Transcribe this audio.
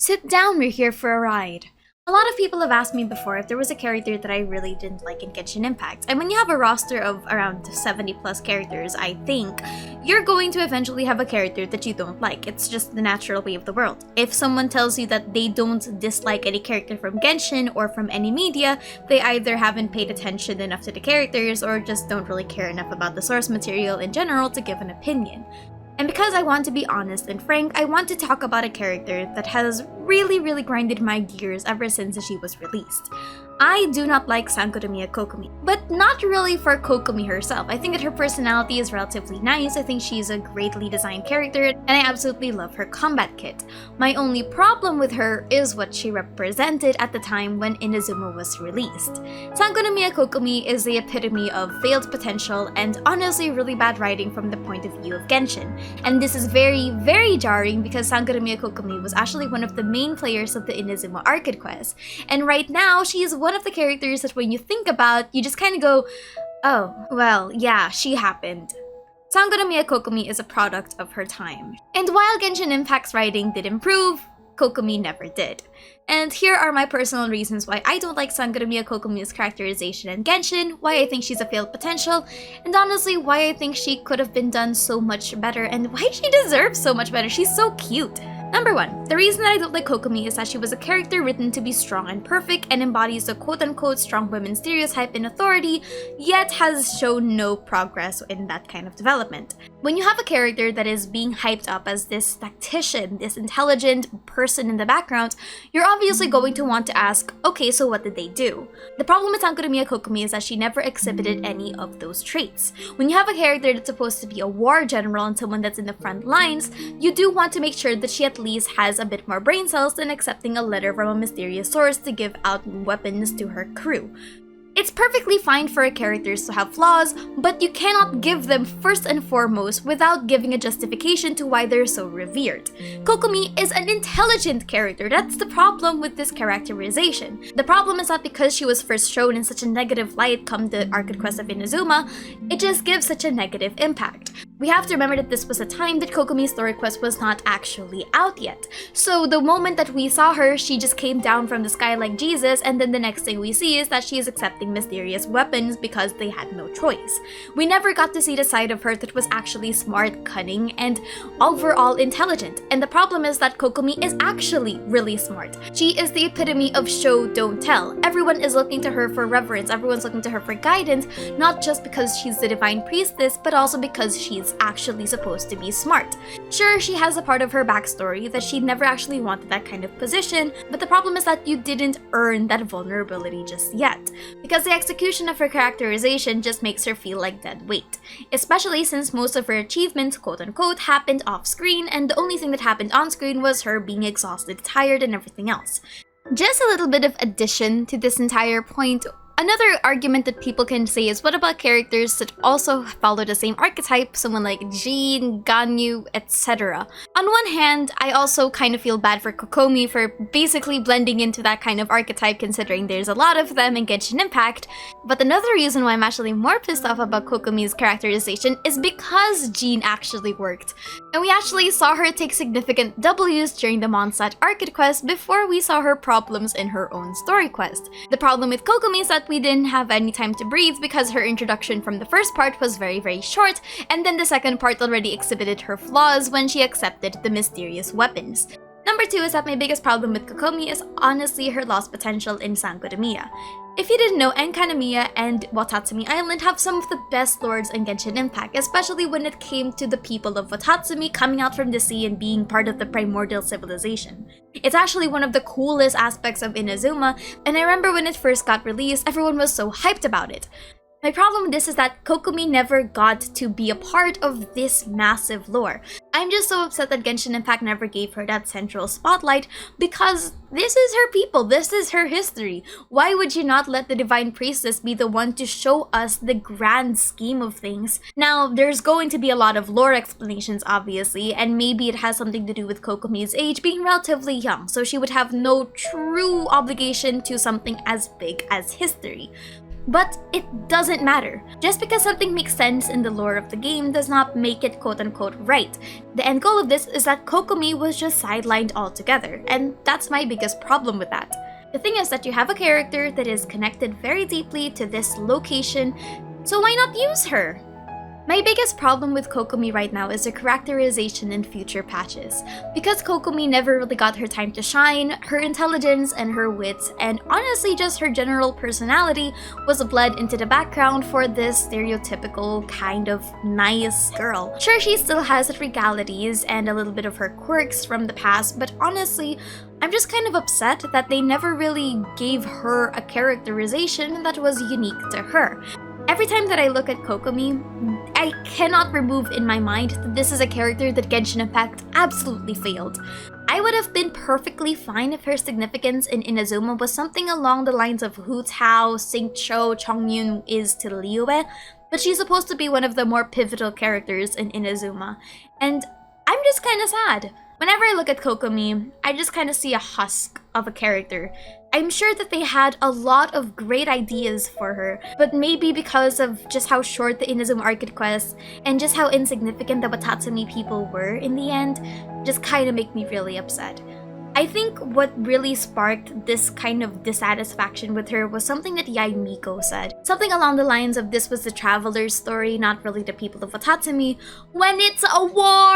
Sit down, we're here for a ride. A lot of people have asked me before if there was a character that I really didn't like in Genshin Impact. And when you have a roster of around 70 plus characters, I think, you're going to eventually have a character that you don't like. It's just the natural way of the world. If someone tells you that they don't dislike any character from Genshin or from any media, they either haven't paid attention enough to the characters or just don't really care enough about the source material in general to give an opinion. And because I want to be honest and frank, I want to talk about a character that has really grinded my gears ever since she was released. I do not like Kokomi, but not really for Kokomi herself. I think that her personality is relatively nice. I think she's a greatly designed character, and I absolutely love her combat kit. My only problem with her is what she represented at the time when Inazuma was released. Kokomi is the epitome of failed potential and honestly really bad writing from the point of view of Genshin. And this is very jarring because Kokomi was actually one of the main players of the Inazuma Arcade Quest. And right now, she is one of the characters that when you think about, you just kind of go, oh, well, yeah, she happened. Kokomi is a product of her time. And while Genshin Impact's writing did improve, Kokomi never did. And here are my personal reasons why I don't like Kokomi's characterization in Genshin, why I think she's a failed potential, and honestly why I think she could have been done so much better and why she deserves so much better. She's so cute. Number 1, the reason that I don't like Kokomi is that she was a character written to be strong and perfect and embodies the quote-unquote strong women stereotype in authority, yet has shown no progress in that kind of development. When you have a character that is being hyped up as this tactician, this intelligent person in the background, you're obviously going to want to ask, okay, so what did they do? The problem with Kokomi is that she never exhibited any of those traits. When you have a character that's supposed to be a war general and someone that's in the front lines, you do want to make sure that she at least has a bit more brain cells than accepting a letter from a mysterious source to give out weapons to her crew. It's perfectly fine for characters to have flaws, but you cannot give them first and foremost without giving a justification to why they're so revered. Kokomi is an intelligent character. That's the problem with this characterization. The problem is that because she was first shown in such a negative light come the Arcade Quest of Inazuma, it just gives such a negative impact. We have to remember that this was a time that Kokomi's story quest was not actually out yet. So the moment that we saw her, she just came down from the sky like Jesus, and then the next thing we see is that she is accepting mysterious weapons because they had no choice. We never got to see the side of her that was actually smart, cunning, and overall intelligent. And the problem is that Kokomi is actually really smart. She is the epitome of show, don't tell. Everyone is looking to her for reverence, everyone's looking to her for guidance, not just because she's the divine priestess, but also because she's actually supposed to be smart. Sure, she has a part of her backstory that she never actually wanted that kind of position, but the problem is that you didn't earn that vulnerability just yet, because the execution of her characterization just makes her feel like dead weight, especially since most of her achievements, quote-unquote, happened off-screen, and the only thing that happened on-screen was her being exhausted, tired, and everything else. Just a little bit of addition to this entire point. Another argument that people can say is, what about characters that also follow the same archetype, someone like Jean, Ganyu, etc. On one hand, I also kind of feel bad for Kokomi for basically blending into that kind of archetype considering there's a lot of them in Genshin Impact, but another reason why I'm actually more pissed off about Kokomi's characterization is because Jean actually worked. And we actually saw her take significant W's during the Mondstadt Arcade Quest before we saw her problems in her own story quest. The problem with Kokomi is that we didn't have any time to breathe because her introduction from the first part was very short, and then the second part already exhibited her flaws when she accepted the mysterious weapons. Number 2 is that my biggest problem with Kokomi is honestly her lost potential in Sangonomiya. If you didn't know, Enkanomiya and Watatsumi Island have some of the best lords in Genshin Impact, especially when it came to the people of Watatsumi coming out from the sea and being part of the primordial civilization. It's actually one of the coolest aspects of Inazuma, and I remember when it first got released, everyone was so hyped about it. My problem with this is that Kokomi never got to be a part of this massive lore. I'm just so upset that Genshin Impact never gave her that central spotlight because this is her people, this is her history. Why would you not let the Divine Priestess be the one to show us the grand scheme of things? Now, there's going to be a lot of lore explanations obviously, and maybe it has something to do with Kokomi's age being relatively young, so she would have no true obligation to something as big as history. But it doesn't matter. Just because something makes sense in the lore of the game does not make it quote-unquote right. The end goal of this is that Kokomi was just sidelined altogether, and that's my biggest problem with that. The thing is that you have a character that is connected very deeply to this location, so why not use her? My biggest problem with Kokomi right now is the characterization in future patches. Because Kokomi never really got her time to shine, her intelligence and her wits, and honestly just her general personality was bled into the background for this stereotypical kind of nice girl. Sure, she still has regalities and a little bit of her quirks from the past, but honestly, I'm just kind of upset that they never really gave her a characterization that was unique to her. Every time that I look at Kokomi, I cannot remove in my mind that this is a character that Genshin Impact absolutely failed. I would have been perfectly fine if her significance in Inazuma was something along the lines of Hu Tao, Xingqiu, Chongyun is to Liyue, but she's supposed to be one of the more pivotal characters in Inazuma, and I'm just kinda sad. Whenever I look at Kokomi, I just kind of see a husk of a character. I'm sure that they had a lot of great ideas for her, but maybe because of just how short the Inazuma Arcade quest and just how insignificant the Watatsumi people were in the end, just kind of make me really upset. I think what really sparked this kind of dissatisfaction with her was something that Yai Miko said. Something along the lines of this was the traveler's story, not really the people of Watatsumi, when it's a war!